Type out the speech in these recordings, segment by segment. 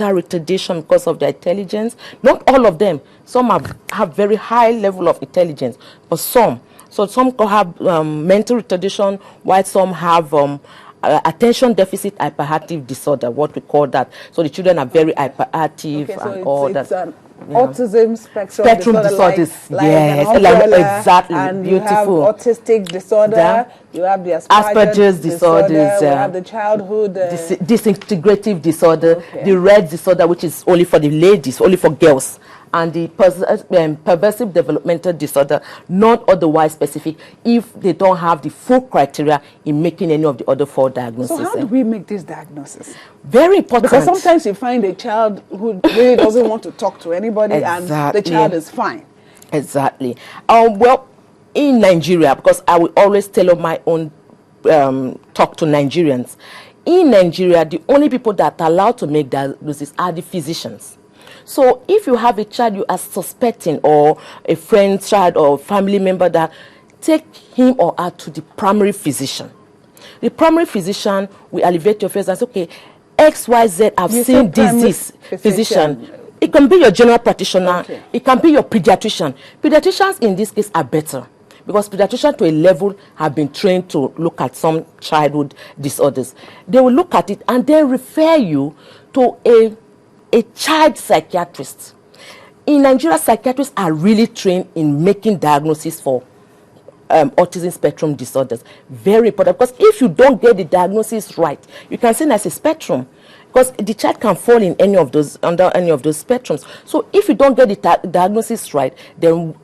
mental retardation because of their intelligence. Not all of them. Some have very high level of intelligence, but some. So some have mental retardation, while some have attention deficit hyperactive disorder, what we call that. So the children are very hyperactive and all that. Autism spectrum disorders, like yes, an umbrella, exactly. And beautiful. You have autistic disorder, you have the Asperger's disorders, you have the childhood disintegrative disorder, the Rett disorder, which is only for the ladies, only for girls, and the pervasive developmental disorder, not otherwise specific if they don't have the full criteria in making any of the other 4 diagnoses. So how do we make this diagnosis? Very important. Because sometimes you find a child who really doesn't want to talk to anybody and the child is fine. Exactly. Well, in Nigeria, because I will always tailor my own talk to Nigerians. In Nigeria, the only people that are allowed to make diagnosis are the physicians. So if you have a child you are suspecting, or a friend's child or family member, that take him or her to the primary physician. The primary physician will elevate your face and say, okay, XYZ, I've seen this physician. It can be your general practitioner. It can be your pediatrician. Pediatricians in this case are better, because pediatricians to a level have been trained to look at some childhood disorders. They will look at it and then refer you to a child psychiatrist. In Nigeria, psychiatrists are really trained in making diagnoses for autism spectrum disorders. Very important, because if you don't get the diagnosis right, you can say that's a spectrum, because the child can fall in any of those, under any of those spectrums. So if you don't get the diagnosis right, then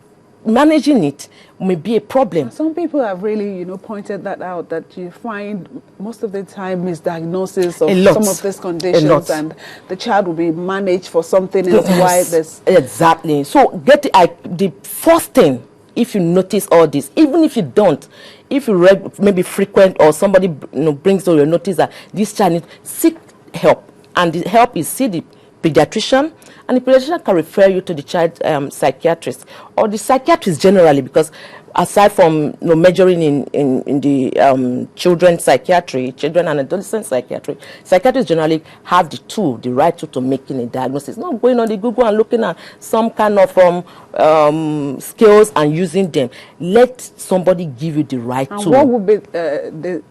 managing it may be a problem. Some people have really, pointed that out, that you find most of the time misdiagnosis of some of these conditions, and the child will be managed for something else. Why this? Exactly. So the first thing, if you notice all this, even if you don't, if you read maybe frequent, or somebody brings to your notice that this child needs, seek help, and the help is see the pediatrician, and the pediatrician can refer you to the child psychiatrist, or the psychiatrist generally, because aside from majoring in the children psychiatry, children and adolescent psychiatry, psychiatrists generally have the right tool to making a diagnosis, not going on the Google and looking at some kind of skills and using them. Let somebody give you the right tool. What would be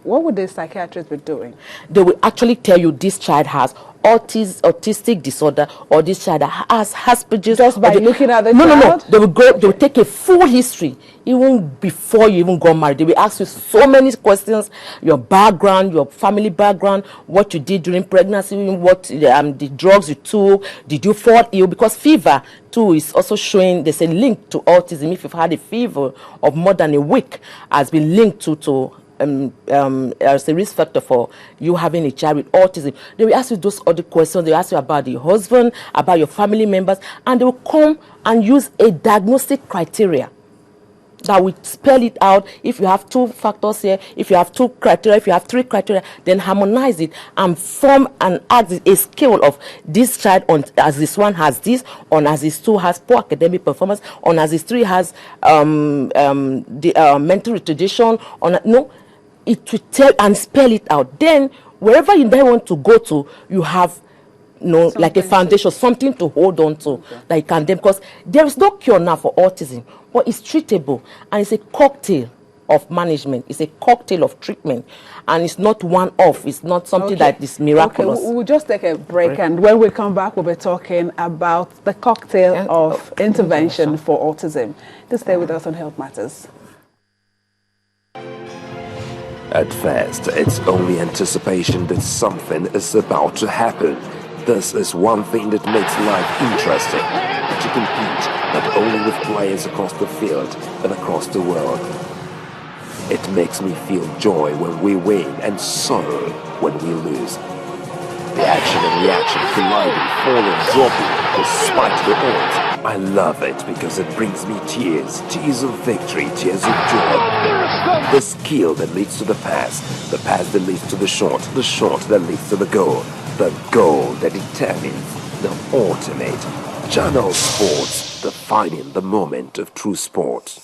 what would the psychiatrist be doing? They will actually tell you this child has autistic disorder, or this child has Asperger's. Just by looking at the child? No. They will take a full history, even before you even got married. They will ask you so many questions: your background, your family background, what you did during pregnancy, what the drugs you took, did you fall ill? Because fever too is also showing there's a link to autism. If you've had a fever of more than a week, has been linked to as a risk factor for you having a child with autism. They will ask you those other questions. They will ask you about the husband, about your family members, and they will come and use a diagnostic criteria that will spell it out. If you have 2 factors here, if you have 2 criteria, if you have 3 criteria, then harmonize it and form and add a scale of this child on as this one has this, on as this 2 has poor academic performance, on as this 3 has the mental retardation, on it will tell and spell it out. Then wherever you then want to go to, you have like a foundation, something to hold on to that you can then, because there is no cure now for autism, but it's treatable, and it's a cocktail of management. It's a cocktail of treatment, and it's not one-off. It's not something that is miraculous. We'll just take a break, and when we come back, we'll be talking about the cocktail of intervention for autism. Just stay with us on Health Matters. At first, it's only anticipation that something is about to happen. This is one thing that makes life interesting, to compete not only with players across the field, but across the world. It makes me feel joy when we win and sorrow when we lose. The action and reaction, colliding, falling, dropping, despite the odds. I love it because it brings me tears of victory, tears of joy. The skill that leads to the pass that leads to the shot that leads to the goal that determines the ultimate. Channel Sports, defining the moment of true sport.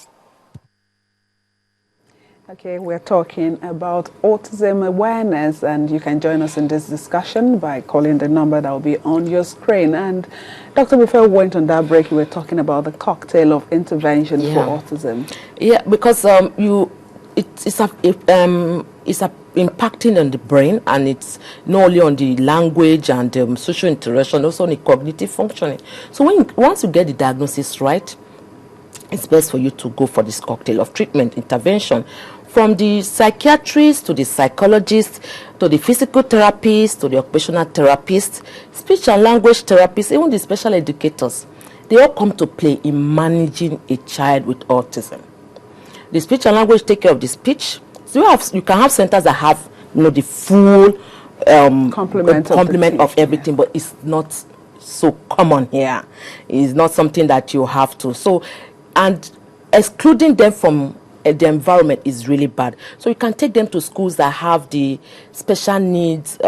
Okay, we're talking about autism awareness, and you can join us in this discussion by calling the number that will be on your screen. And Dr. before we went on that break, you were talking about the cocktail of intervention for autism. Yeah, because it's impacting on the brain, and it's not only on the language and social interaction, also on the cognitive functioning. So once you get the diagnosis right, it's best for you to go for this cocktail of treatment intervention, from the psychiatrist to the psychologist to the physical therapist to the occupational therapist, speech and language therapists, even the special educators. They all come to play in managing a child with autism. The speech and language take care of the speech. So you can have centers that have the full complement of everything, but it's not so common here. It's not something that you have to. So, and excluding them from the environment is really bad. So you can take them to schools that have the special needs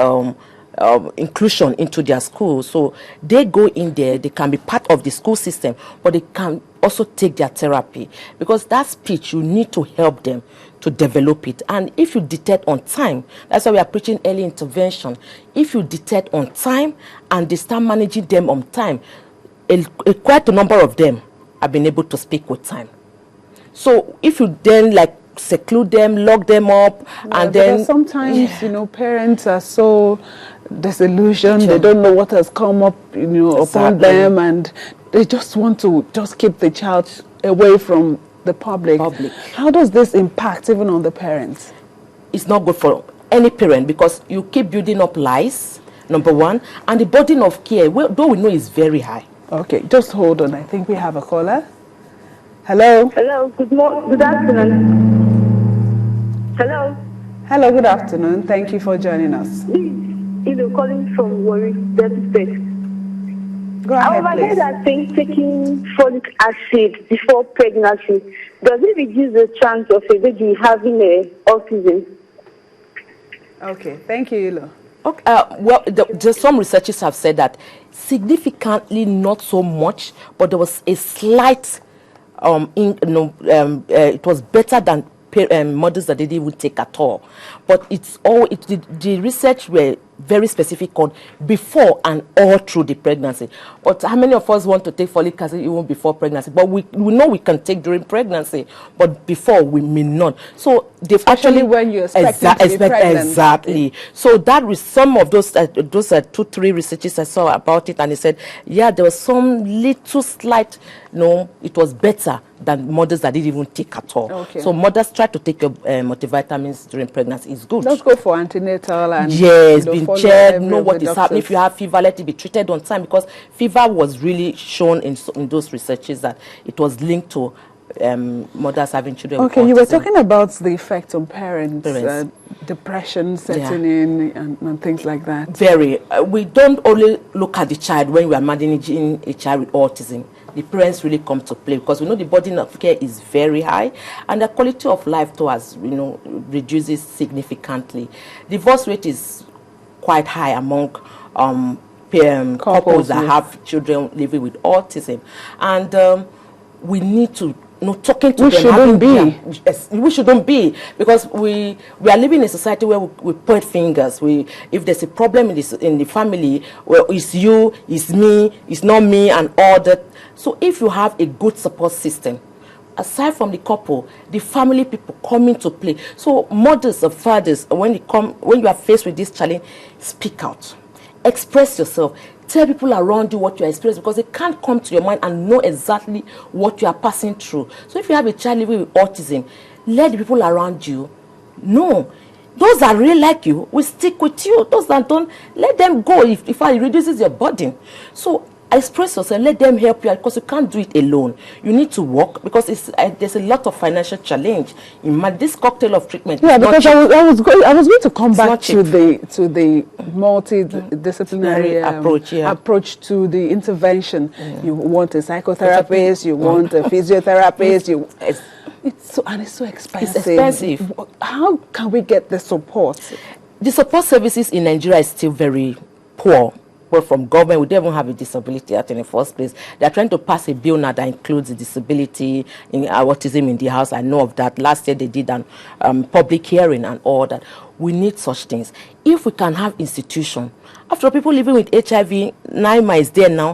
inclusion into their school. So they go in there, they can be part of the school system, but they can also take their therapy, because that speech, you need to help them to develop it. And if you detect on time, that's why we are preaching early intervention. If you detect on time and they start managing them on time, quite a number of them have been able to speak with time. So if you then seclude them, lock them up, and then sometimes parents are so disillusioned, they don't know what has come up upon them, and they just want to keep the child away from the public. How does this impact even on the parents? It's not good for any parent, because you keep building up lies, number one, and the burden of care, though we know, is very high. Okay, just hold on. I think we have a caller. Hello. Hello. Good afternoon. Hello. Hello. Good afternoon. Thank you for joining us. Calling from Warri, Delta State. Go ahead, please. I think taking folic acid before pregnancy, does it reduce the chance of a baby having autism? Okay. Thank you, Ilo. Okay. Some researchers have said that significantly, not so much, but there was a slight. It was better than mothers that they didn't even take at all. But the research were very specific on before and all through the pregnancy. But how many of us want to take folic acid even before pregnancy? But we know we can take during pregnancy, but before we may not. So they've actually when you're expecting to be pregnant. Exactly. So that was some of those 2-3 researches I saw about it, and they said, yeah, there was some little slight, it was better than mothers that didn't even take at all. Okay. So mothers try to take your multivitamins during pregnancy. It's good. Let's go for antenatal and being checked, know what is happening. If you have fever, let it be treated on time, because fever was really shown in those researches that it was linked to mothers having children with autism. You were talking about the effect on parents. Depression setting in and things like that. Very. We don't only look at the child when we are managing a child with autism. The parents really come to play, because we know the burden of care is very high, and the quality of life too reduces significantly. Divorce rate is quite high among couples that have children living with autism, and we need to talking to them. We shouldn't be, because we are living in a society where we point fingers. If there's a problem in the family, well, it's you, it's me, it's not me, and all that. So if you have a good support system, aside from the couple, the family people come into play. So mothers or fathers, when you are faced with this challenge, speak out, express yourself. Tell people around you what you are experiencing, because they can't come to your mind and know exactly what you are passing through. So if you have a child living with autism, let the people around you know. Those that really like you will stick with you. Those that don't, let them go if it reduces your burden. So express yourself, let them help you, because you can't do it alone. You need to work, because there's a lot of financial challenge in this cocktail of treatment. Yeah, because I was going to come back to the multidisciplinary approach to the intervention. You want a psychotherapist, you want a physiotherapist, it's so expensive. It's expensive. How can we get the support? The support services in Nigeria is still very poor. people from government, we don't even have a disability act in the first place. They're trying to pass a bill now that includes the disability in autism in the house. I know of that. Last year they did an public hearing and all that. We need such things. If we can have institutions, after all, people living with HIV, NIMA is there now.